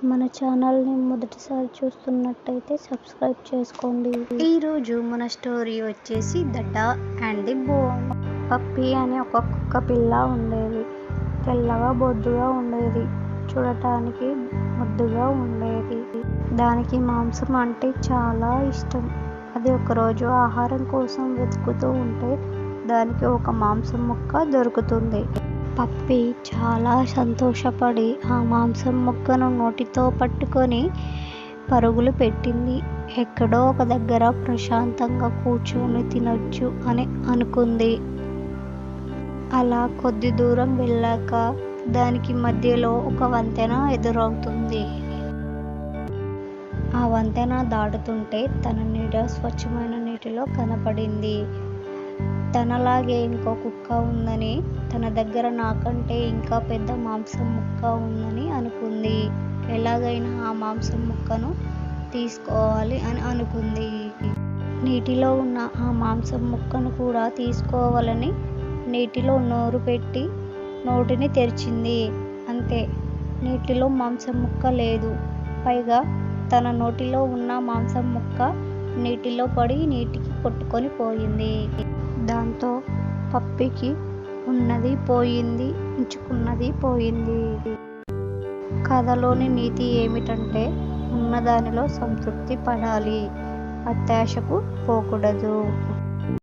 మన ఛానల్ని మొదటిసారి చూస్తున్నట్టయితే సబ్స్క్రైబ్ చేసుకోండి. ఈరోజు మన స్టోరీ వచ్చేసి the dog and the bone. Puppy అనే ఒక కుక్క పిల్ల ఉండేది. తెల్లగా బొద్దుగా ఉండేది. చూడటానికి ముద్దుగా ఉండేది. దానికి మాంసం అంటే చాలా ఇష్టం. అది ఒకరోజు ఆహారం కోసం వెతుకుతూ ఉంటే దానికి ఒక మాంసం ముక్క దొరుకుతుంది. పప్పి చాలా సంతోషపడి ఆ మాంసం ముక్కను నోటితో పట్టుకొని పరుగులు పెట్టింది. ఎక్కడో ఒక దగ్గర ప్రశాంతంగా కూర్చొని తినొచ్చు అని అనుకుంది. అలా కొద్ది దూరం వెళ్ళాక దానికి మధ్యలో ఒక వంతెన ఎదురవుతుంది. ఆ వంతెన దాటుతుంటే తన నీడ స్వచ్ఛమైన నీటిలో కనపడింది. తనలాగే ఇంకో కుక్క ఉందని, తన దగ్గర నాకంటే ఇంకా పెద్ద మాంసం ముక్క ఉందని అనుకుంది. ఎలాగైనా ఆ మాంసం ముక్కను తీసుకోవాలి అని అనుకుంది. నీటిలో ఉన్న ఆ మాంసం ముక్కను కూడా తీసుకోవాలని నీటిలో నోరు పెట్టి నోటిని తెరిచింది. అంతే, నీటిలో మాంసం ముక్క లేదు. పైగా తన నోటిలో ఉన్న మాంసం ముక్క నీటిలో పడి నీటికి కొట్టుకొని పోయింది. దాంతో పప్పికి ఉన్నది పోయింది, ఉంచుకున్నది పోయింది. కథలోని నీతి ఏమిటంటే ఉన్నదానిలో సంతృప్తి పడాలి, అత్యాశకు పోకూడదు.